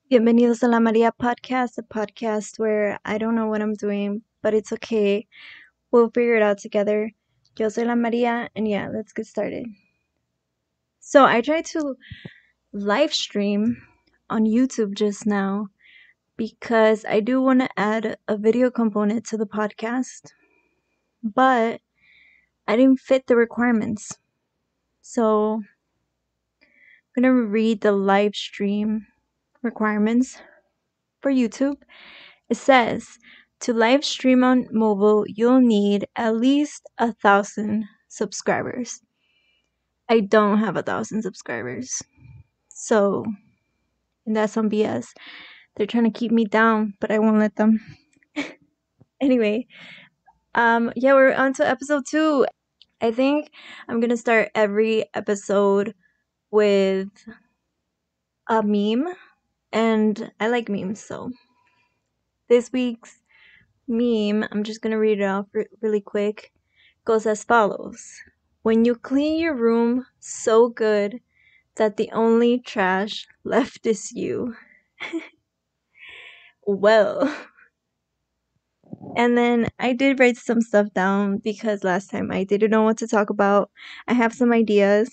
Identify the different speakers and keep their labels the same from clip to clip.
Speaker 1: Bienvenidos a La Maria podcast, a podcast where I don't know what I'm doing, but it's okay. We'll figure it out together. Yo soy La Maria, and yeah, let's get started. So I tried to live stream on YouTube just now because I do want to add a video component to the podcast, but I didn't fit the requirements. So I'm going to read the live stream requirements for YouTube. It says, to live stream on mobile, you'll need at least 1,000 subscribers. I don't have 1,000 subscribers. So, and that's some BS. They're trying to keep me down, but I won't let them. Anyway, yeah, we're on to episode 2. I think I'm gonna start every episode with a meme, and I like memes, so this week's meme, I'm just gonna read it off really quick, goes as follows. When you clean your room so good that the only trash left is you. Well. And then I did write some stuff down because last time I didn't know what to talk about. I have some ideas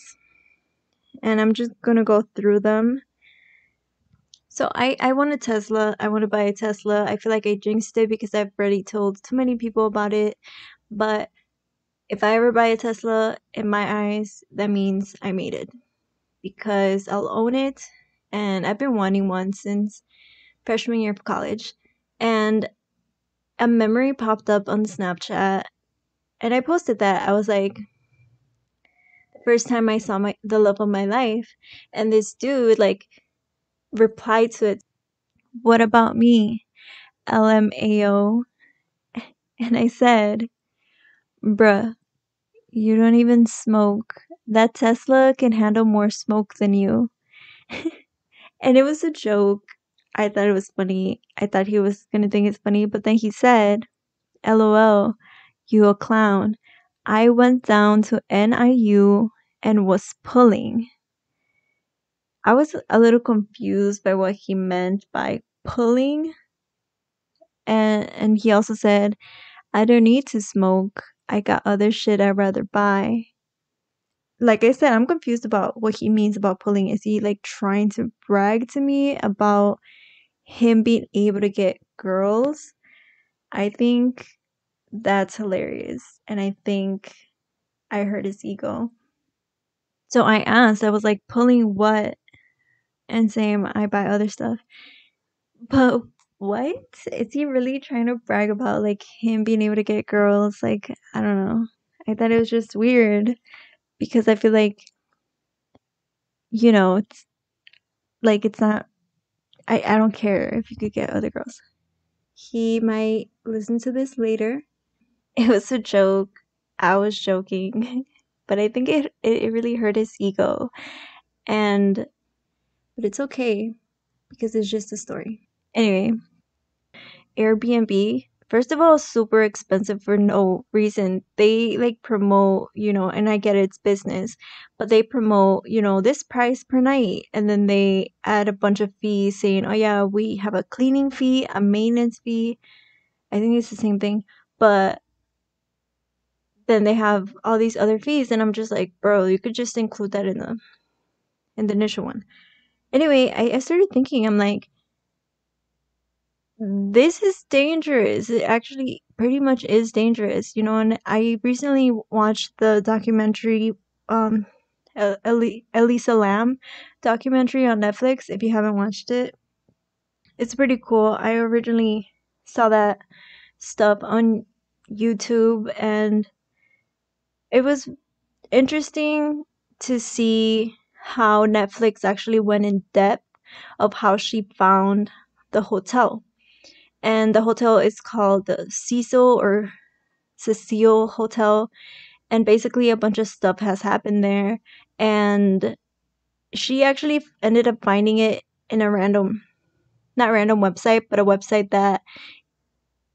Speaker 1: and I'm just gonna go through them. So I want a Tesla. I want to buy a Tesla. I feel like I jinxed it because I've already told too many people about it. But if I ever buy a Tesla, in my eyes, that means I made it. Because I'll own it. And I've been wanting one since freshman year of college. And a memory popped up on Snapchat. And I posted that. I was like, the first time I saw the love of my life. And this dude, like, replied to it, what about me? LMAO. And I said, bruh, you don't even smoke. That Tesla can handle more smoke than you. And it was a joke. I thought it was funny. I thought he was gonna think it's funny, but then he said, LOL, you a clown. I went down to NIU and was pulling. I was a little confused by what he meant by pulling. And he also said, I don't need to smoke. I got other shit I'd rather buy. Like I said, I'm confused about what he means about pulling. Is he like trying to brag to me about him being able to get girls? I think that's hilarious. And I think I hurt his ego. So I asked, I was like, pulling what? And saying I buy other stuff. But what? Is he really trying to brag about like him being able to get girls? Like, I don't know. I thought it was just weird because I feel like, it's like it's not I don't care if you could get other girls. He might listen to this later. It was a joke. I was joking. But I think it really hurt his ego. But it's okay because it's just a story. Anyway, Airbnb, first of all, super expensive for no reason. They like promote, and I get it's business, but they promote, this price per night. And then they add a bunch of fees saying, oh yeah, we have a cleaning fee, a maintenance fee. I think it's the same thing. But then they have all these other fees. And I'm just like, bro, you could just include that in the initial one. Anyway, I started thinking, I'm like, this is dangerous. It actually pretty much is dangerous, and I recently watched the documentary, Elisa Lam Documentary on Netflix. If you haven't watched it, it's pretty cool. I originally saw that stuff on YouTube, and it was interesting to see how Netflix actually went in depth of how she found the hotel. And the hotel is called the Cecil Hotel. And basically a bunch of stuff has happened there. And she actually ended up finding it in a not random website, but a website that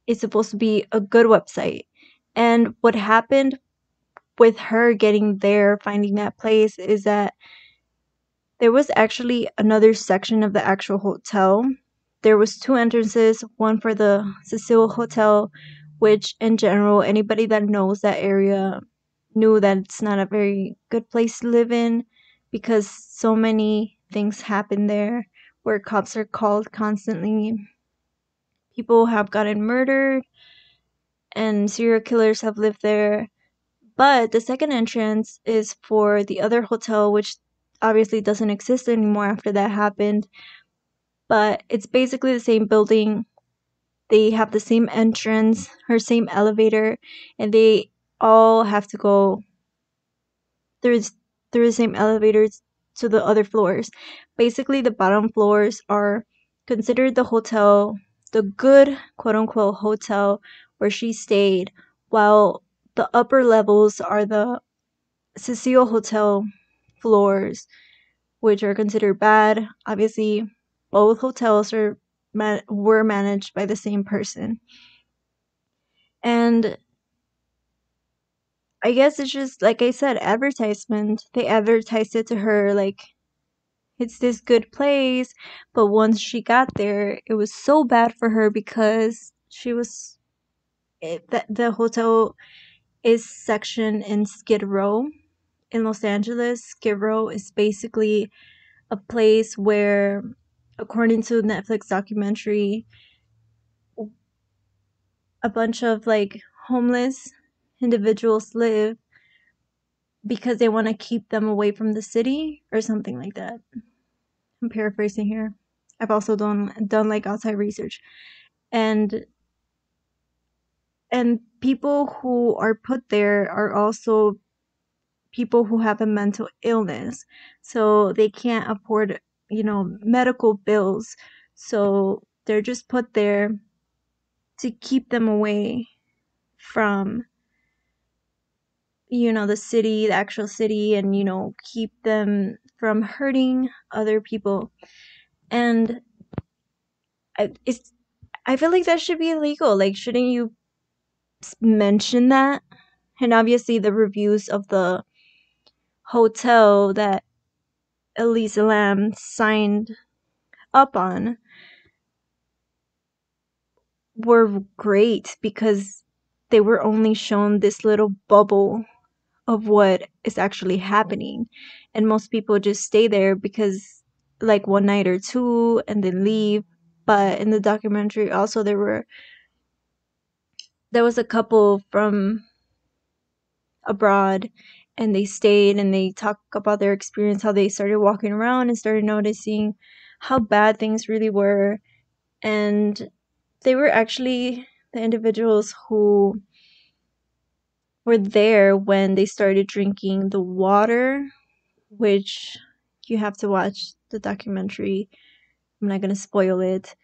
Speaker 1: is supposed to be a good website. And what happened with her getting there, finding that place, is that There was actually another section of the actual hotel. There was 2 entrances, one for the Cecil Hotel, which in general, anybody that knows that area knew that it's not a very good place to live in because so many things happen there where cops are called constantly. People have gotten murdered and serial killers have lived there. But the second entrance is for the other hotel, which obviously doesn't exist anymore after that happened. But it's basically the same building. They have the same entrance, her same elevator, and they all have to go through the same elevators to the other floors. Basically, the bottom floors are considered the hotel, the good quote unquote hotel where she stayed, while the upper levels are the Cecile Hotel floors, which are considered bad. Obviously, both hotels were managed by the same person. And I guess it's just, like I said, advertisement. They advertised it to her like it's this good place. But once she got there, it was so bad for her because the hotel is sectioned in Skid Row in Los Angeles. Skid Row is basically a place where, according to Netflix documentary, a bunch of like homeless individuals live because they want to keep them away from the city or something like that. I'm paraphrasing here. I've also done like outside research. And people who are put there are also people who have a mental illness. So they can't afford, medical bills. So they're just put there to keep them away from the city, the actual city, and keep them from hurting other people. And I feel like that should be illegal. Like, shouldn't you mention that? And obviously the reviews of the hotel that Elisa Lam signed up on were great because they were only shown this little bubble of what is actually happening. And most people just stay there because like one night or two and then leave. But in the documentary also there was a couple from abroad and they stayed and they talk about their experience, how they started walking around and started noticing how bad things really were. And they were actually the individuals who were there when they started drinking the water, which you have to watch the documentary. I'm not going to spoil it,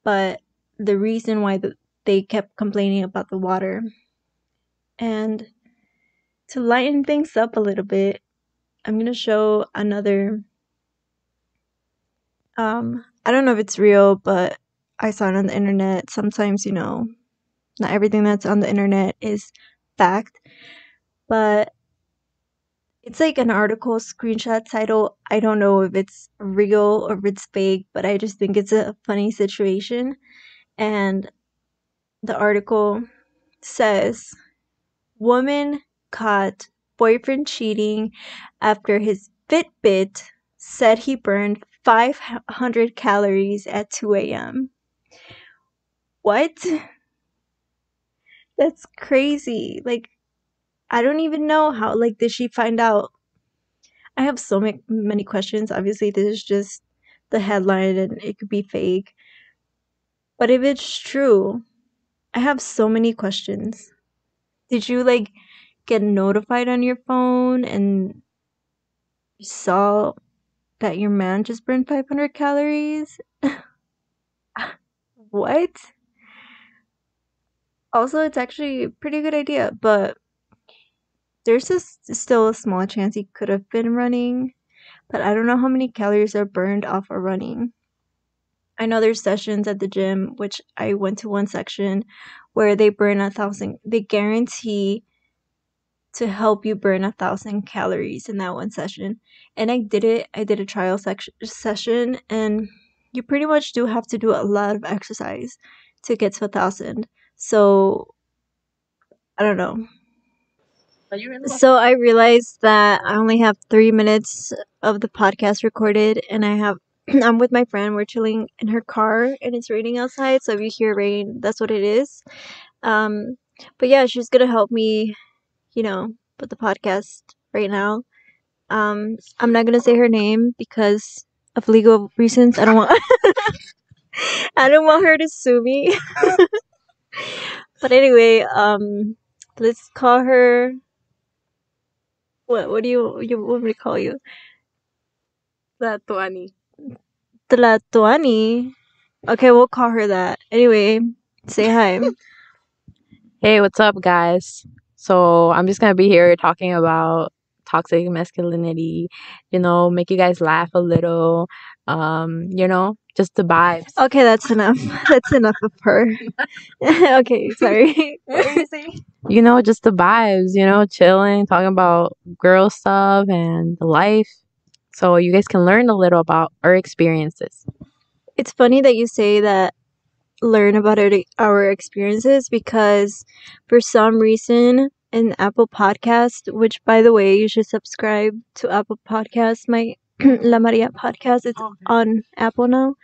Speaker 1: but the reason why they kept complaining about the water. And to lighten things up a little bit, I'm going to show another I don't know if it's real, but I saw it on the internet. Sometimes, not everything that's on the internet is fact, but it's like an article screenshot title. I don't know if it's real or if it's fake, but I just think it's a funny situation. And the article says, woman caught boyfriend cheating after his Fitbit said he burned 500 calories at 2 a.m. What? That's crazy. Like, I don't even know how, like, did she find out? I have so many questions. Obviously, this is just the headline and it could be fake. But if it's true, I have so many questions. Did you, like, get notified on your phone and you saw that your man just burned 500 calories? What? Also, it's actually a pretty good idea, but there's still a small chance he could have been running. But I don't know how many calories are burned off of running. I know there's sessions at the gym, which I went to one section where they burn 1,000. They guarantee to help you burn 1,000 calories in that one session. And I did it. I did a trial session, and you pretty much do have to do a lot of exercise to get to 1,000. So I don't know. So I realized that I only have 3 minutes of the podcast recorded, and I'm with my friend. We're chilling in her car, and it's raining outside. So if you hear rain, that's what it is. But yeah, she's gonna help me, put the podcast right now. I'm not gonna say her name because of legal reasons. I don't want I don't want her to sue me. But anyway, let's call her. What do you want me to call you?
Speaker 2: Tlatuani.
Speaker 1: Tlatuani. Okay, we'll call her that. Anyway, say hi.
Speaker 2: Hey, what's up, guys? So I'm just gonna be here talking about toxic masculinity, make you guys laugh a little, just the vibes.
Speaker 1: Okay, that's enough. That's enough of her. Okay, sorry. What were you saying?
Speaker 2: Just the vibes, chilling, talking about girl stuff and the life. So you guys can learn a little about our experiences.
Speaker 1: It's funny that you say that, learn about our experiences, because for some reason in Apple Podcast, which by the way, you should subscribe to Apple Podcast, my La Maria podcast, it's on Apple now,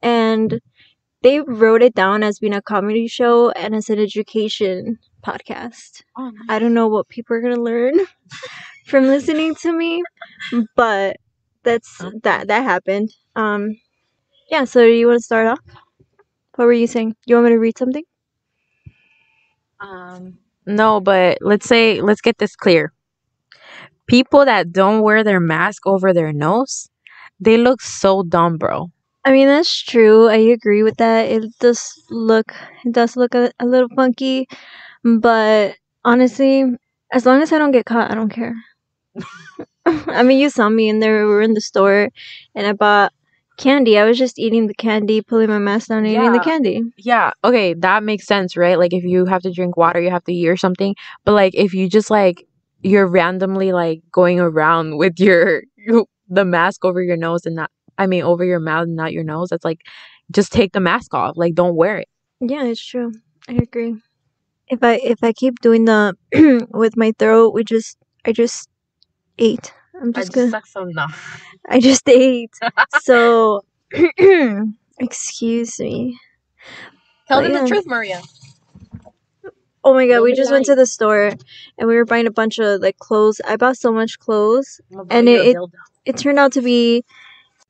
Speaker 1: and they wrote it down as being a comedy show and as an education podcast. Oh, nice. I don't know what people are gonna learn from listening to me, but that happened. Yeah, so you want to start off? What were you saying? You want me to read something?
Speaker 2: No, but let's get this clear. People that don't wear their mask over their nose, they look so dumb, bro.
Speaker 1: I mean, that's true. I agree with that. It does look a little funky, but honestly, as long as I don't get caught, I don't care. I mean, you saw me in there. We were in the store, and I bought candy. I was just eating the candy, pulling my mask down, and eating the candy.
Speaker 2: Yeah, okay, that makes sense, right? Like, if you have to drink water, you have to eat or something. But, like, if you just, like, you're randomly, like, going around with the mask over your nose and over your mouth and not your nose, that's like, just take the mask off. Like, don't wear it.
Speaker 1: Yeah, it's true. I agree. If I keep doing the with my throat, I just ate. I just ate. So, excuse me.
Speaker 2: Tell them the truth, Maria.
Speaker 1: Oh my god, we just went to the store and we were buying a bunch of like clothes. I bought so much clothes, and it turned out to be,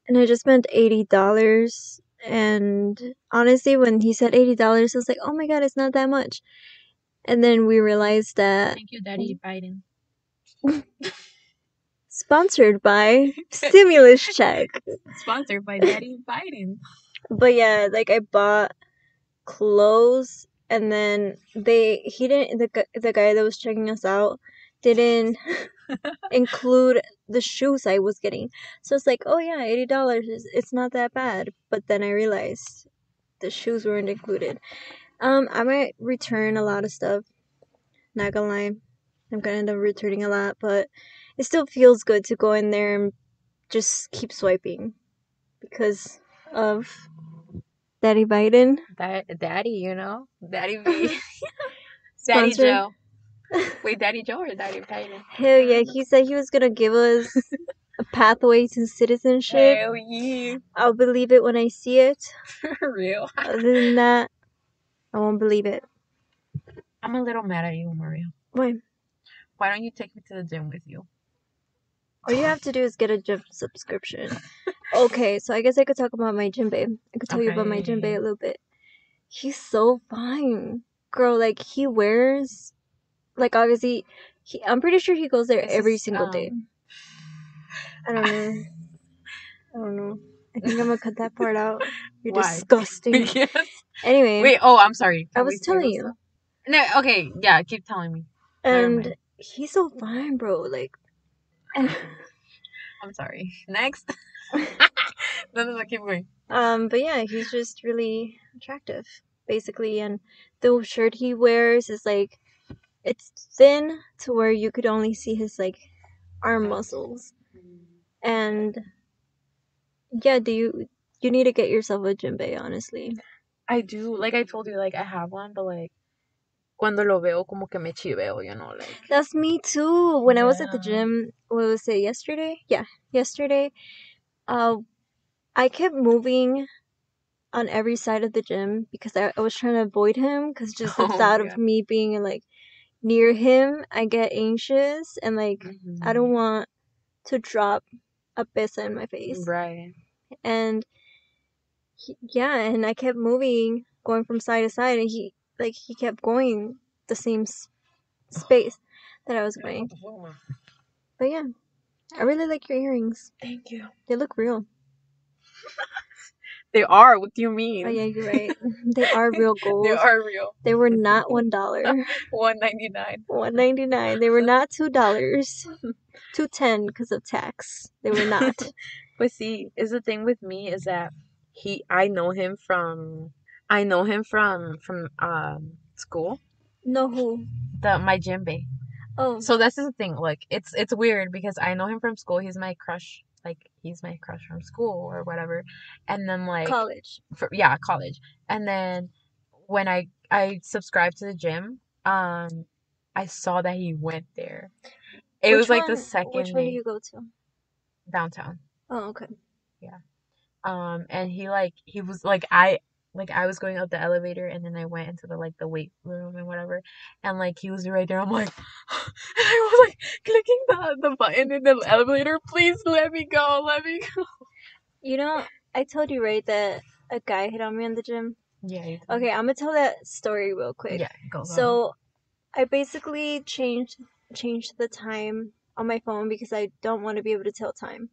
Speaker 1: and I just spent $80. And honestly, when he said $80, I was like, oh my god, it's not that much. And then we realized that.
Speaker 2: Thank you, Daddy Biden.
Speaker 1: Sponsored by Stimulus Check.
Speaker 2: Sponsored by Daddy Biden.
Speaker 1: But yeah, like I bought clothes, and then the guy that was checking us out didn't include the shoes I was getting. So it's like, oh yeah, $80 it's not that bad. But then I realized the shoes weren't included. I might return a lot of stuff. Not gonna lie, I'm gonna end up returning a lot, but it still feels good to go in there and just keep swiping because of Daddy Biden.
Speaker 2: Daddy, Daddy B. Daddy Joe. Wait, Daddy Joe or Daddy Biden?
Speaker 1: Hell yeah, he said he was gonna give us a pathway to citizenship.
Speaker 2: Hell yeah.
Speaker 1: I'll believe it when I see it.
Speaker 2: Real.
Speaker 1: Other than that, I won't believe it.
Speaker 2: I'm a little mad at you, Maria.
Speaker 1: Why?
Speaker 2: Why don't you take me to the gym with you?
Speaker 1: All you have to do is get a gym subscription. Okay, so I guess I could talk about my gym babe. I could tell you about my gym babe a little bit. He's so fine. Girl, like, he wears... Like, obviously, I'm pretty sure he goes there every single day. I don't know. I think I'm gonna cut that part out. You're disgusting. Anyway.
Speaker 2: Wait, I'm sorry.
Speaker 1: I was telling you.
Speaker 2: No, okay, yeah, keep telling me.
Speaker 1: And he's so fine, bro. Like...
Speaker 2: I'm sorry. Next. No, keep going.
Speaker 1: But yeah, he's just really attractive, basically, and the shirt he wears is like it's thin to where you could only see his like arm muscles. And yeah, you need to get yourself a djembe, honestly.
Speaker 2: I do. Like I told you, like I have one, but like cuando lo veo como que me chiveo, you know, like.
Speaker 1: That's me too. When I was at the
Speaker 2: Yeah.
Speaker 1: gym, what was it, yesterday? Yeah, yesterday. I kept moving on every side of the gym because I was trying to avoid him because just the thought of me being like near him, I get anxious and like I don't want to drop a pesa in my face.
Speaker 2: Right.
Speaker 1: And and I kept moving, going from side to side, and he kept going the same space that I was going. But yeah, I really like your earrings.
Speaker 2: Thank you.
Speaker 1: They look real.
Speaker 2: They are. What do you mean?
Speaker 1: Oh yeah, you're right. They are real gold.
Speaker 2: They are real.
Speaker 1: They were not $1.
Speaker 2: $1.99.
Speaker 1: $1.99. They were not $2. $2.10 because of tax. They were not.
Speaker 2: But see, is the thing with me is that I know him from school.
Speaker 1: No who?
Speaker 2: My djembe.
Speaker 1: Oh.
Speaker 2: So this is the thing. Like it's weird because I know him from school. He's my crush. Like he's my crush from school or whatever. And then like
Speaker 1: college.
Speaker 2: College. And then when I subscribed to the gym, I saw that he went there. It was like the second
Speaker 1: Which one do you go to?
Speaker 2: Downtown.
Speaker 1: Oh, okay.
Speaker 2: Yeah. And he was I was going up the elevator and then I went into the weight room and whatever, and like he was right there. I'm like, and I was like clicking the button in the elevator. Please let me go. Let me go.
Speaker 1: You know, I told you right that a guy hit on me in the gym.
Speaker 2: Yeah.
Speaker 1: Okay, I'm gonna tell that story real quick.
Speaker 2: Yeah. Go.
Speaker 1: So I basically changed the time on my phone because I don't want to be able to tell time.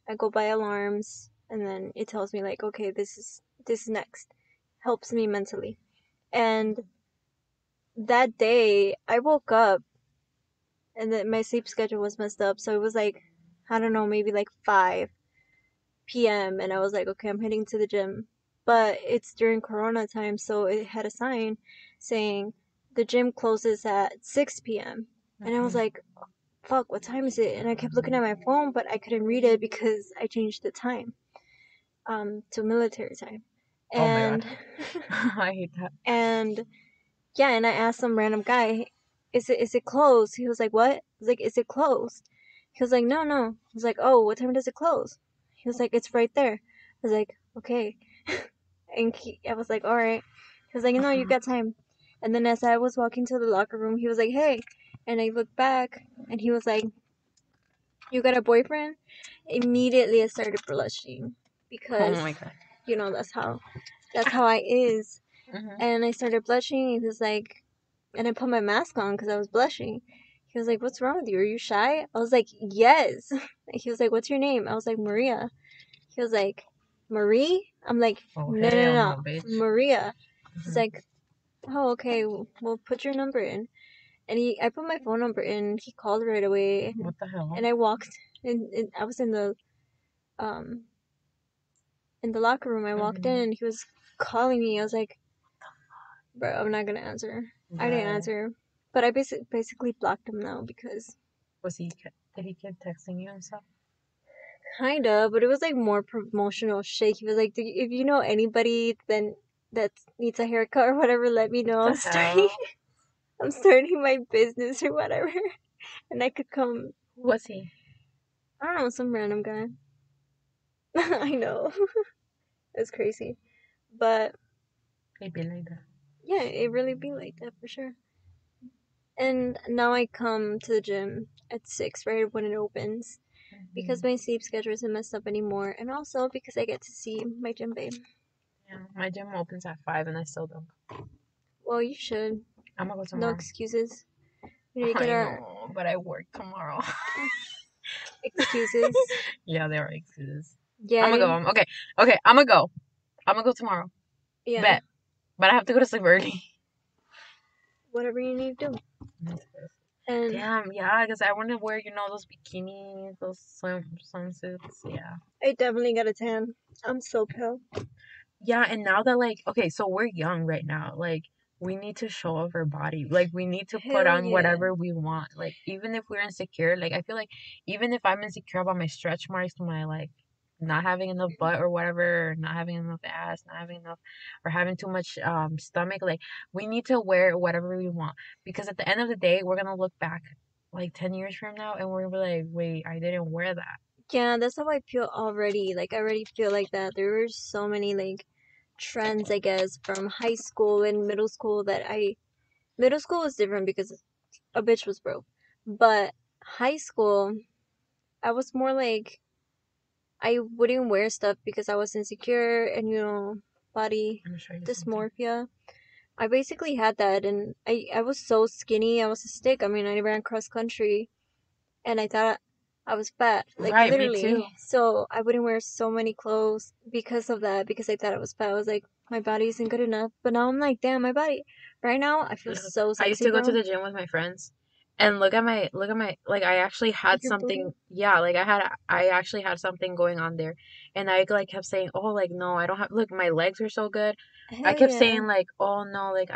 Speaker 1: I go by alarms and then it tells me like, okay, this is next. Helps me mentally. And that day I woke up and then my sleep schedule was messed up, so it was like, I don't know, maybe like 5 p.m. and I was like, okay, I'm heading to the gym. But it's during Corona time, so it had a sign saying the gym closes at 6 p.m. And I was like, fuck, what time is it? And I kept looking at my phone, but I couldn't read it because I changed the time to military time. And
Speaker 2: oh my god. I hate that.
Speaker 1: And yeah, and I asked some random guy, is it closed? He was like, what? I was like, is it closed? He was like, no. I was like, oh, what time does it close? He was like, it's right there. I was like, okay. And I was like, all right. He was like, no, you got time. And then as I was walking to the locker room, he was like, hey. And I looked back, and he was like, you got a boyfriend? Immediately I started blushing because,
Speaker 2: oh my god.
Speaker 1: you know, that's how I is. And I started blushing. He was like, and I put my mask on because I was blushing. He was like, what's wrong with you? Are you shy? I was like, yes. He was like, what's your name? I was like, Maria. He was like, Marie? I'm like, no, Maria. He's like, oh, okay, we'll put your number in. And I put my phone number in. He called right away.
Speaker 2: What the hell?
Speaker 1: And I walked, and I was in the locker room. I walked in, and he was calling me. I was like, bro, I'm not gonna answer. Yeah. I didn't answer, but I basically blocked him now because.
Speaker 2: Did he keep texting you and stuff?
Speaker 1: Kinda, but it was like more promotional shit. He was like, if you know anybody then that needs a haircut or whatever, let me know. I'm starting my business or whatever, and I could come.
Speaker 2: Who was he?
Speaker 1: I don't know, some random guy. I know. It's crazy, but
Speaker 2: It be like that.
Speaker 1: Yeah, it really be like that for sure. And now I come to the gym at 6 right when it opens because my sleep schedule isn't messed up anymore, and also because I get to see my gym babe.
Speaker 2: Yeah, my gym opens at 5 and I still don't.
Speaker 1: Well, you should.
Speaker 2: I'm gonna go tomorrow.
Speaker 1: No excuses. We need
Speaker 2: to get know, but I work tomorrow.
Speaker 1: Excuses.
Speaker 2: Yeah, there are excuses.
Speaker 1: Yeah.
Speaker 2: I'm gonna go. Okay, I'm gonna go. I'm gonna go tomorrow. Yeah. Bet. But I have to go to sleep early.
Speaker 1: Whatever you need to do. And
Speaker 2: damn, yeah, because I want to wear, those bikinis, those swimsuits, yeah.
Speaker 1: I definitely got a tan. I'm so pale.
Speaker 2: Yeah, and now that, okay, so we're young right now. we need to show off our body. Like, we need to put
Speaker 1: Hell
Speaker 2: on
Speaker 1: yeah.
Speaker 2: whatever we want. Like, even if we're insecure, like, I feel like even if I'm insecure about my stretch marks, my, like, not having enough butt or whatever, or not having enough ass, not having enough, or having too much stomach, like, we need to wear whatever we want. Because at the end of the day, we're gonna look back, like, 10 years from now, and we're gonna be like, wait, I didn't wear that.
Speaker 1: Yeah, that's how I feel already. Like, I already feel like that. There were so many, like, trends, I guess, from high school and middle school that middle school was different because a bitch was broke. But high school, I was more like, I wouldn't wear stuff because I was insecure and, body
Speaker 2: I'm gonna show you something.
Speaker 1: dysmorphia. I basically had that, and I was so skinny. I was a stick. I mean, I ran cross country, and I thought I was fat, like
Speaker 2: Right, me too.
Speaker 1: literally. So I wouldn't wear so many clothes because of that, because I thought I was fat. I was like, my body isn't good enough. But now I'm like, damn, my body. Right now, I feel
Speaker 2: Look,
Speaker 1: so
Speaker 2: I used
Speaker 1: sexy,
Speaker 2: to go to
Speaker 1: bro.
Speaker 2: the gym with my friends, and look at my, like, I actually had
Speaker 1: Your booty.
Speaker 2: something, yeah, like, I actually had something going on there, and I, like, kept saying, oh, like, no, I don't have, look, my legs are so good. I
Speaker 1: Hell
Speaker 2: kept
Speaker 1: yeah.
Speaker 2: saying, like, oh, no, like,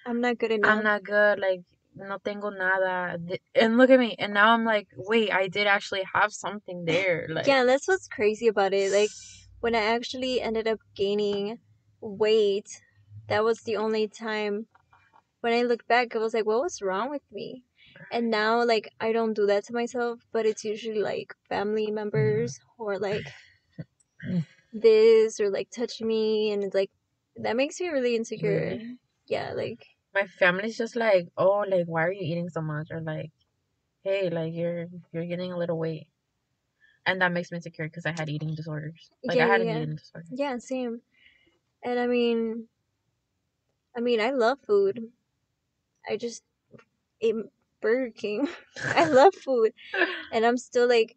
Speaker 1: I'm not good
Speaker 2: I'm
Speaker 1: enough.
Speaker 2: not good, like, no tengo nada, and look at me, and now I'm like, wait, I did actually have something there, like,
Speaker 1: Yeah, that's what's crazy about it. Like, when I actually ended up gaining weight, that was the only time when I look back, I was like, what was wrong with me? And now, like, I don't do that to myself, but it's usually like family members or like this or like touch me, and it's like that makes me really insecure.
Speaker 2: really?
Speaker 1: Yeah, like,
Speaker 2: My family's just like, oh, like, why are you eating so much, or like, hey, like, you're getting a little weight. And that makes me insecure because I had eating disorders. Like,
Speaker 1: yeah,
Speaker 2: I had
Speaker 1: yeah,
Speaker 2: an
Speaker 1: yeah,
Speaker 2: eating disorder.
Speaker 1: yeah, same. And I mean, I love food. I just ate Burger King. I love food, and I'm still like,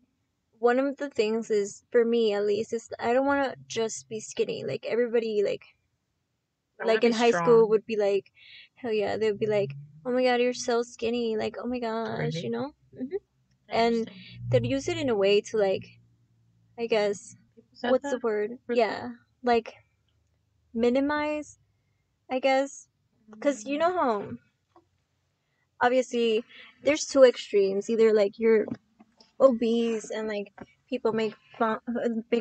Speaker 1: one of the things is for me at least is I don't want to just be skinny. Like everybody,
Speaker 2: I want to
Speaker 1: like
Speaker 2: be
Speaker 1: in high school
Speaker 2: strong.
Speaker 1: would be like, hell yeah, they would be like, oh my god, you're so skinny, like, oh my gosh,
Speaker 2: Really? I
Speaker 1: and
Speaker 2: understand.
Speaker 1: they'd use it in a way to, like, I guess,
Speaker 2: People said
Speaker 1: what's the
Speaker 2: that?
Speaker 1: word,
Speaker 2: Really?
Speaker 1: yeah, like, minimize, I guess, because you know how obviously there's two extremes, either like you're obese and like people make
Speaker 2: Fun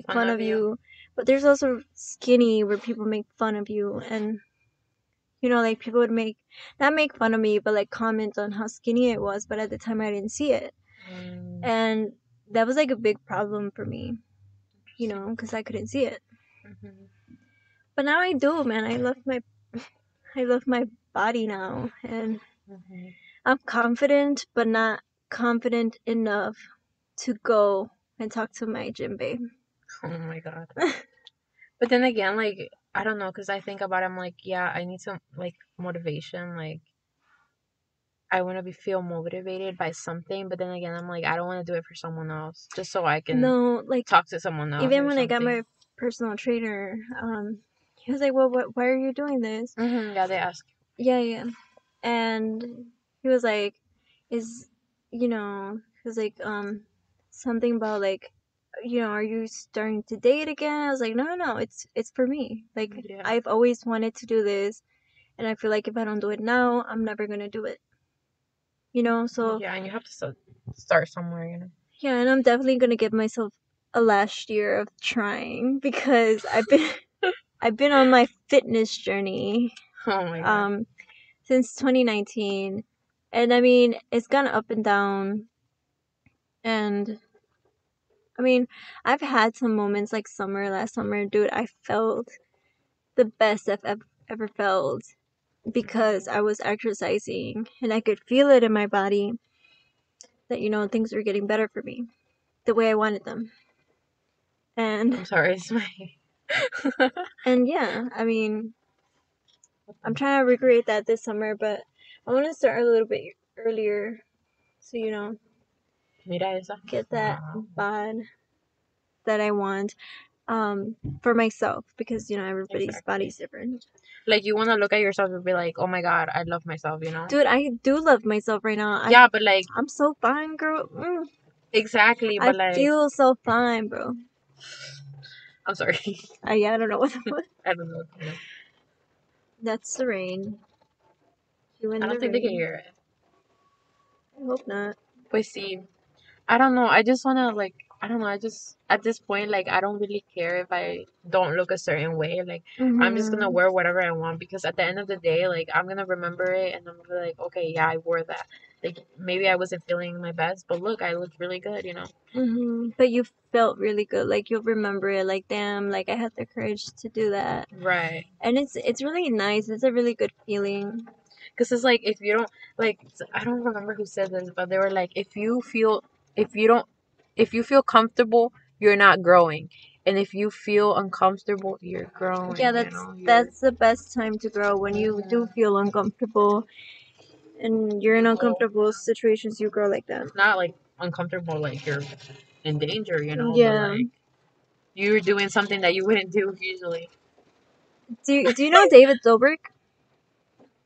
Speaker 1: fun
Speaker 2: of
Speaker 1: of
Speaker 2: you.
Speaker 1: you, but there's also skinny where people make fun of you, and like people would not make fun of me, but like comment on how skinny it was, but at the time I didn't see it.
Speaker 2: Mm,
Speaker 1: And that was like a big problem for me,
Speaker 2: interesting.
Speaker 1: because I couldn't see it.
Speaker 2: Hmm.
Speaker 1: But now I do, man. I love my body now, and
Speaker 2: Hmm.
Speaker 1: I'm confident, but not confident enough to go and talk to my gym babe.
Speaker 2: Oh my God. But then again, like, I don't know, because I think about it, I'm like, yeah, I need some, like, motivation. Like, I want to be feel motivated by something, but then again, I'm like, I don't want to do it for someone else, just so I can
Speaker 1: No, like,
Speaker 2: talk to someone else
Speaker 1: even
Speaker 2: or
Speaker 1: when I got
Speaker 2: something.
Speaker 1: my personal trainer, he was like, well, why are you doing this?
Speaker 2: Yeah, they ask.
Speaker 1: Yeah, yeah. And he was like, is, he was like, something about like, are you starting to date again? I was like, no, no, no, it's for me. Like,
Speaker 2: Yeah.
Speaker 1: I've always wanted to do this, and I feel like if I don't do it now, I'm never gonna do it. So
Speaker 2: Yeah, and you have to start somewhere, you know.
Speaker 1: yeah, and I'm definitely gonna give myself a last year of trying because I've been on my fitness journey
Speaker 2: Oh my God.
Speaker 1: um since 2019, and I mean it's gone up and down, and I mean I've had some moments like last summer, dude. I felt the best I've ever felt because I was exercising and I could feel it in my body that things were getting better for me the way I wanted them, and
Speaker 2: I'm sorry, it's my.
Speaker 1: yeah, I mean I'm trying to recreate that this summer, but I want to start a little bit earlier so
Speaker 2: Mira esa.
Speaker 1: get that
Speaker 2: Wow.
Speaker 1: bod that I want for myself, because everybody's
Speaker 2: Exactly.
Speaker 1: body's different.
Speaker 2: Like, you want to look at yourself and be like, oh my God, I love myself, you know?
Speaker 1: Dude, I do love myself right now.
Speaker 2: Yeah, but like,
Speaker 1: I'm so fine, girl.
Speaker 2: exactly,
Speaker 1: I
Speaker 2: but like,
Speaker 1: feel so fine, bro.
Speaker 2: I'm sorry.
Speaker 1: Yeah, I don't know what that was.
Speaker 2: I don't know.
Speaker 1: That's the rain. You in
Speaker 2: I
Speaker 1: the
Speaker 2: don't think they can
Speaker 1: rain.
Speaker 2: hear it.
Speaker 1: I hope not.
Speaker 2: But see, I don't know. I just wanna like I don't know. I just at this point like I don't really care if I don't look a certain way. Like I'm just gonna
Speaker 1: Mm-hmm.
Speaker 2: wear whatever I want because at the end of the day, like I'm gonna remember it and I'm gonna be like, okay, yeah, I wore that. Like maybe I wasn't feeling my best, but look, I looked really good, you know.
Speaker 1: Mm-hmm. But you felt really good. Like you'll remember it. Like damn, like I had the courage to do that.
Speaker 2: Right.
Speaker 1: And it's really nice. It's a really good feeling.
Speaker 2: Because it's like if you don't like I don't remember who said this, but they were like if you don't if you feel comfortable, you're not growing. And if you feel uncomfortable, you're
Speaker 1: Yeah,
Speaker 2: growing, you
Speaker 1: that's
Speaker 2: know. You're
Speaker 1: that's the best time to grow when you do feel uncomfortable and you're in uncomfortable situations. You grow like that.
Speaker 2: not like uncomfortable like you're in danger, you know, but
Speaker 1: Yeah.
Speaker 2: like you're doing something that you wouldn't do usually.
Speaker 1: Do you know David Dobrik?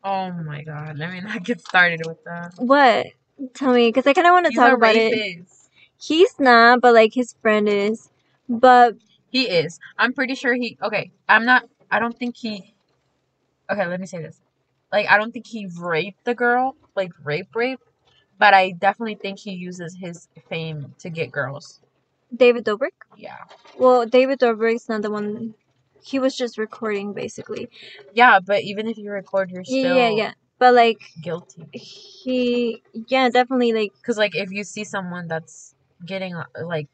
Speaker 2: Oh my god, let me not get started with that.
Speaker 1: What? Tell me, because I kind of want to
Speaker 2: He's
Speaker 1: talk
Speaker 2: a
Speaker 1: about it.
Speaker 2: rapist.
Speaker 1: He's not, but like his friend is. But
Speaker 2: He is. I'm pretty sure he. Okay, I don't think he. Okay, let me say this. Like, I don't think he raped the girl, like rape, but I definitely think he uses his fame to get girls.
Speaker 1: David Dobrik?
Speaker 2: Yeah.
Speaker 1: Well, David Dobrik's not the one. He was just recording, basically.
Speaker 2: Yeah, but even if you record, you're
Speaker 1: Yeah,
Speaker 2: still
Speaker 1: yeah. But like
Speaker 2: guilty.
Speaker 1: yeah, definitely like
Speaker 2: Because, like, if you see someone that's getting, like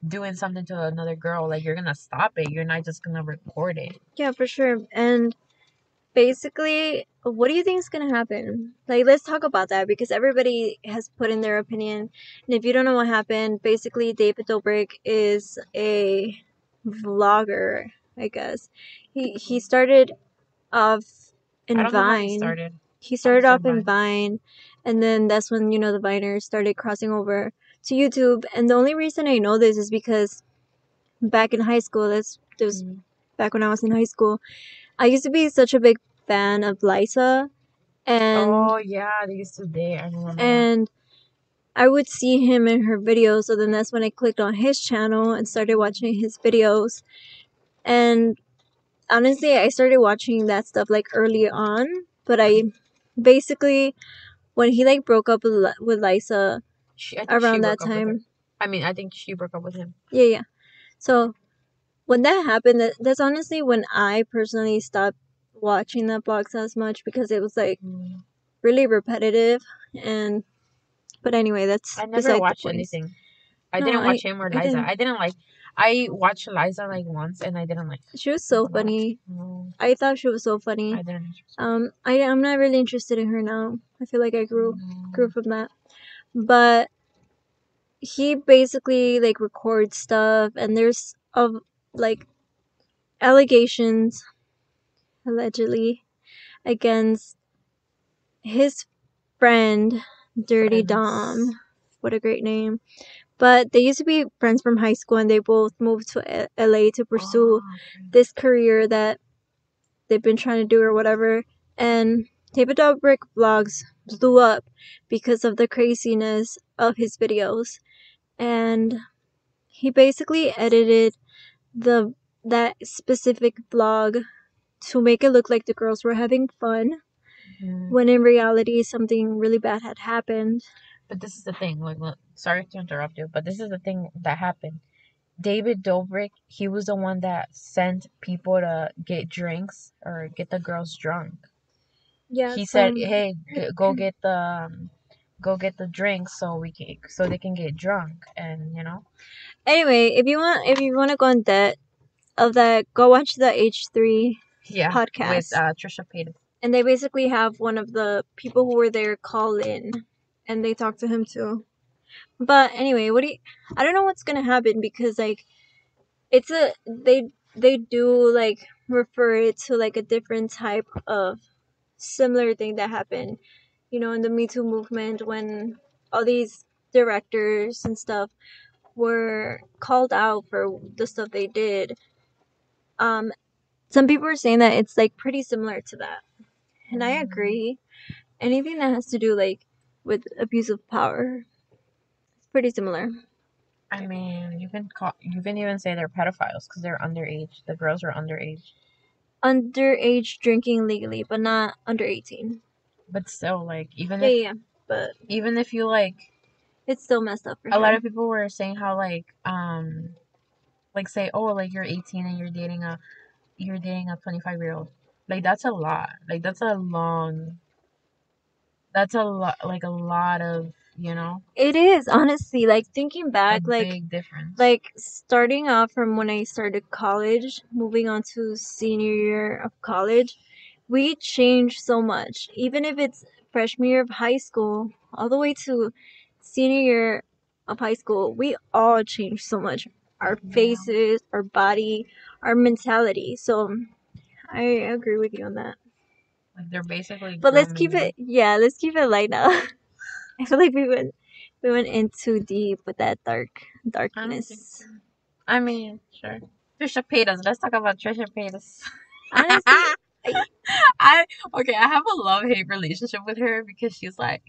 Speaker 2: doing something to another girl, like, you're gonna stop it. You're not just gonna record it.
Speaker 1: yeah, for sure. And basically, what do you think is gonna happen? Like, let's talk about that because everybody has put in their opinion. And if you don't know what happened, basically, David Dobrik is a vlogger, I guess. He started off
Speaker 2: I
Speaker 1: in
Speaker 2: don't know how he
Speaker 1: Vine.
Speaker 2: started.
Speaker 1: He
Speaker 2: How he
Speaker 1: started off
Speaker 2: started
Speaker 1: in
Speaker 2: Vine.
Speaker 1: Vine, and then that's when the Viners started crossing over to YouTube. And the only reason I know this is because back in high school, this was back when I was in high school. I used to be such a big fan of Lisa, and
Speaker 2: Oh yeah, they used to date. I remember that.
Speaker 1: and I would see him in her videos. So then that's when I clicked on his channel and started watching his videos. And honestly, I started watching that stuff like early on, but I basically when he like broke up with Lisa
Speaker 2: I think she
Speaker 1: around that
Speaker 2: broke up with her.
Speaker 1: time.
Speaker 2: I mean, I think she broke up with him.
Speaker 1: Yeah, yeah. So when that happened, that's honestly when I personally stopped watching that blogs as much because it was like really repetitive. And but anyway, that's
Speaker 2: I never
Speaker 1: beside the
Speaker 2: watched
Speaker 1: point.
Speaker 2: anything. I
Speaker 1: No,
Speaker 2: didn't watch him or
Speaker 1: I
Speaker 2: Liza.
Speaker 1: didn't.
Speaker 2: I didn't like. I watched Liza like once, and I didn't like.
Speaker 1: She was so
Speaker 2: No,
Speaker 1: funny.
Speaker 2: no,
Speaker 1: I thought she was so funny.
Speaker 2: I didn't.
Speaker 1: I'm not really interested in her now. I feel like I grew
Speaker 2: No.
Speaker 1: from that. But he basically like records stuff, and there's of like allegations allegedly against his friend Dirty
Speaker 2: Friends.
Speaker 1: Dom. What a great name. But they used to be friends from high school and they both moved to LA to pursue
Speaker 2: Oh,
Speaker 1: this career that they've been trying to do or whatever. And David Dobrik vlogs blew up because of the craziness of his videos. And he basically edited the that specific vlog to make it look like the girls were having fun when in reality something really bad had happened.
Speaker 2: But this is the thing. Like, look, sorry to interrupt you, but this is the thing that happened. David Dobrik, he was the one that sent people to get drinks or get the girls drunk.
Speaker 1: Yeah,
Speaker 2: He said,
Speaker 1: so
Speaker 2: "Hey, go get the drinks so they can get drunk." And you know,
Speaker 1: anyway, if you want to go in debt of that, go watch the H3
Speaker 2: yeah, with
Speaker 1: podcast.
Speaker 2: Trisha Paytas.
Speaker 1: And they basically have one of the people who were there call in and they talk to him too. But anyway, I don't know what's gonna happen because like it's a they do like refer it to like a different type of similar thing that happened, in the Me Too movement when all these directors and stuff were called out for the stuff they did. Um, some people are saying that it's like pretty similar to that, and I agree. Anything that has to do like with abuse of power, it's pretty similar.
Speaker 2: I mean, you can even say they're pedophiles because they're underage. The girls are underage.
Speaker 1: Underage drinking legally, but not under 18.
Speaker 2: But still, like,
Speaker 1: Yeah, but
Speaker 2: even if you like,
Speaker 1: it's still messed up for
Speaker 2: a lot
Speaker 1: him.
Speaker 2: of people were saying how like say, oh, like you're 18 and you're dating a 25-year-old. Like that's a lot. Like that's a lot, like a lot of, you know,
Speaker 1: It is, honestly, like thinking
Speaker 2: a
Speaker 1: back,
Speaker 2: big difference.
Speaker 1: like starting off from when I started college, moving on to senior year of college, we changed so much. Even if it's freshman year of high school, all the way to senior year of high school, we all changed so much. Our
Speaker 2: Yeah.
Speaker 1: faces, our body, our mentality. So I agree with you on that.
Speaker 2: Like they're basically
Speaker 1: But let's keep
Speaker 2: grooming
Speaker 1: it, yeah, let's keep it light now. I feel like we went in too deep with that
Speaker 2: you. I don't think
Speaker 1: darkness.
Speaker 2: so. I mean, sure. Trisha Paytas. Let's talk about Trisha Paytas.
Speaker 1: Honestly, I
Speaker 2: I okay, I have a love hate relationship with her because she's like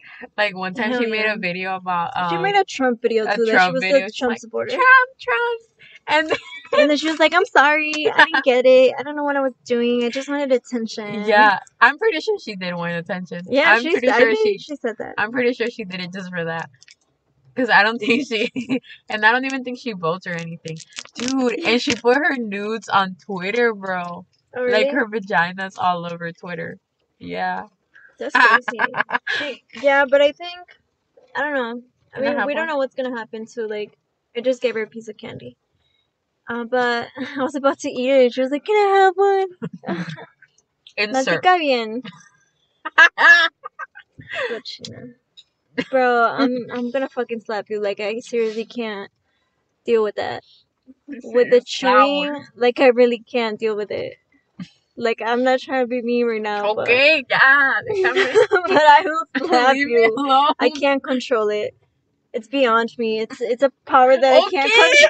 Speaker 2: one time
Speaker 1: hell
Speaker 2: she made
Speaker 1: yeah.
Speaker 2: a video about
Speaker 1: She made a Trump video
Speaker 2: a
Speaker 1: too that she
Speaker 2: Trump
Speaker 1: was a
Speaker 2: video. She's
Speaker 1: Trump
Speaker 2: like
Speaker 1: supporter.
Speaker 2: Trump, and
Speaker 1: And then she was like, I'm sorry, I didn't get it. I don't know what I was doing. I just wanted attention.
Speaker 2: yeah, I'm pretty sure she did want attention.
Speaker 1: Yeah, I think she said that.
Speaker 2: I'm pretty sure she did it just for that. Because I don't think she, and I don't even think she votes or anything. Dude, and she put her nudes on Twitter, bro.
Speaker 1: Oh,
Speaker 2: Like
Speaker 1: really?
Speaker 2: her vagina's all over Twitter. Yeah.
Speaker 1: That's crazy. Yeah, but I think, I don't know. I
Speaker 2: Can I
Speaker 1: mean,
Speaker 2: have
Speaker 1: we don't
Speaker 2: one?
Speaker 1: know what's gonna happen to, like, I just gave her a piece of candy. But I was about to eat it, and she was like, "Can I have one?" No te
Speaker 2: Insert.
Speaker 1: cae bien. Cochina. Bro, I'm gonna fucking slap you. Like, I seriously can't deal with that. With the chewing,
Speaker 2: Sour.
Speaker 1: like, I really can't deal with it. Like, I'm not trying to be mean right now,
Speaker 2: Okay, yeah.
Speaker 1: but I will slap
Speaker 2: Leave me
Speaker 1: you.
Speaker 2: alone.
Speaker 1: I can't control it. It's beyond me. It's a power that I can't
Speaker 2: Okay.
Speaker 1: control.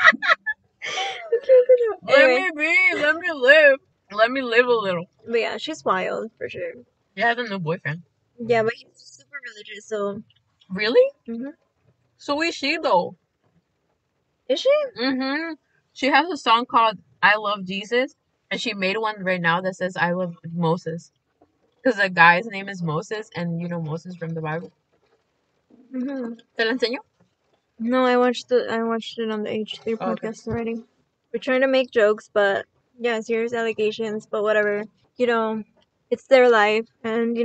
Speaker 1: I can't control.
Speaker 2: Let
Speaker 1: Anyway,
Speaker 2: me be. Let me live. Let me live a little.
Speaker 1: but yeah, she's wild for sure.
Speaker 2: She has a new boyfriend.
Speaker 1: Yeah, but he's super religious, so.
Speaker 2: Really?
Speaker 1: Mhm.
Speaker 2: So is she though?
Speaker 1: Is she?
Speaker 2: Mm-hmm. She has a song called "I Love Jesus," and she made one right now that says "I love Moses" because the guy's name is Moses, and you know Moses from the Bible.
Speaker 1: Mhm.
Speaker 2: ¿Te la enseño?
Speaker 1: No, I watched it on the H3
Speaker 2: Oh, okay.
Speaker 1: podcast already. We're trying to make jokes, but yeah, serious allegations, but whatever. You know, it's their life, and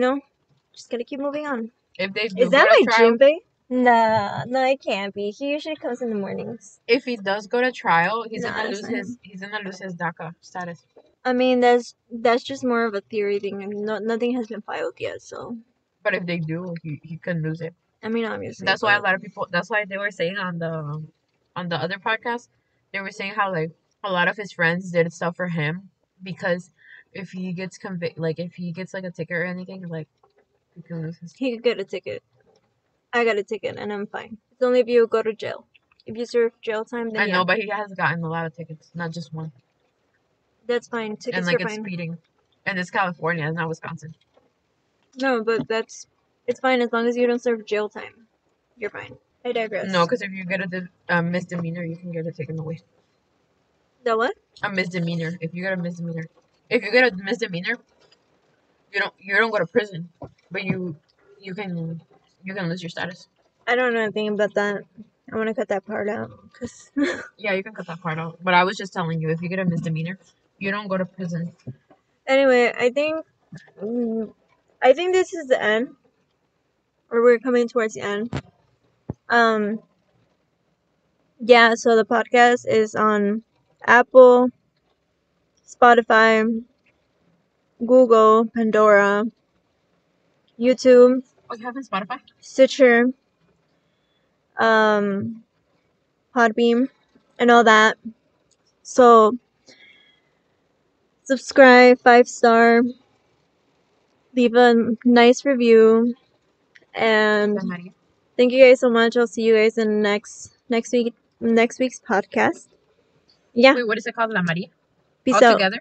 Speaker 1: just gotta keep moving on.
Speaker 2: If they do
Speaker 1: Is
Speaker 2: go
Speaker 1: that
Speaker 2: to
Speaker 1: my
Speaker 2: trial,
Speaker 1: Jinbei? Nah, no, it can't be. He usually comes in the mornings.
Speaker 2: if he does go to trial,
Speaker 1: Nah, that's not him.
Speaker 2: he's gonna lose his DACA status.
Speaker 1: I mean, that's just more of a theory thing, and nothing has been filed yet. So,
Speaker 2: But if they do, he can lose it.
Speaker 1: I mean, obviously,
Speaker 2: That's why a
Speaker 1: but
Speaker 2: lot of people. That's why they were saying on the other podcast, they were saying how like a lot of his friends did stuff for him because if he gets like if he gets like a ticket or anything, like he can lose his.
Speaker 1: he could get a ticket. I got a ticket, and I'm fine. It's only if you go to jail. If you serve jail time, then
Speaker 2: I
Speaker 1: yeah,
Speaker 2: know, but he has gotten a lot of tickets, not just one.
Speaker 1: that's fine.
Speaker 2: And
Speaker 1: Tickets are
Speaker 2: like it's
Speaker 1: fine.
Speaker 2: speeding, and it's California, it's not Wisconsin.
Speaker 1: No, but it's fine as long as you don't serve jail time. You're fine. I digress.
Speaker 2: No, because if you get a misdemeanor, you can get it taken away.
Speaker 1: The what?
Speaker 2: A misdemeanor. If you get a misdemeanor, if you get a misdemeanor, you don't go to prison, but you can you can lose your status.
Speaker 1: I don't know anything about that. I want to cut that part out. Cause
Speaker 2: Yeah, you can cut that part out. But I was just telling you, if you get a misdemeanor, you don't go to prison.
Speaker 1: anyway, I think this is the end, or we're coming towards the end. Um, yeah. So the podcast is on Apple, Spotify, Google, Pandora, YouTube,
Speaker 2: Oh, you have in Spotify?
Speaker 1: Stitcher, um, Podbeam, and all that. So subscribe, 5-star, leave a nice review, and thank you guys so much. I'll see you guys in next week's podcast. Yeah.
Speaker 2: Wait, what is it called? La Maria?
Speaker 1: Peace
Speaker 2: All
Speaker 1: out.
Speaker 2: together?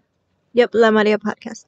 Speaker 1: Yep, La Maria Podcast.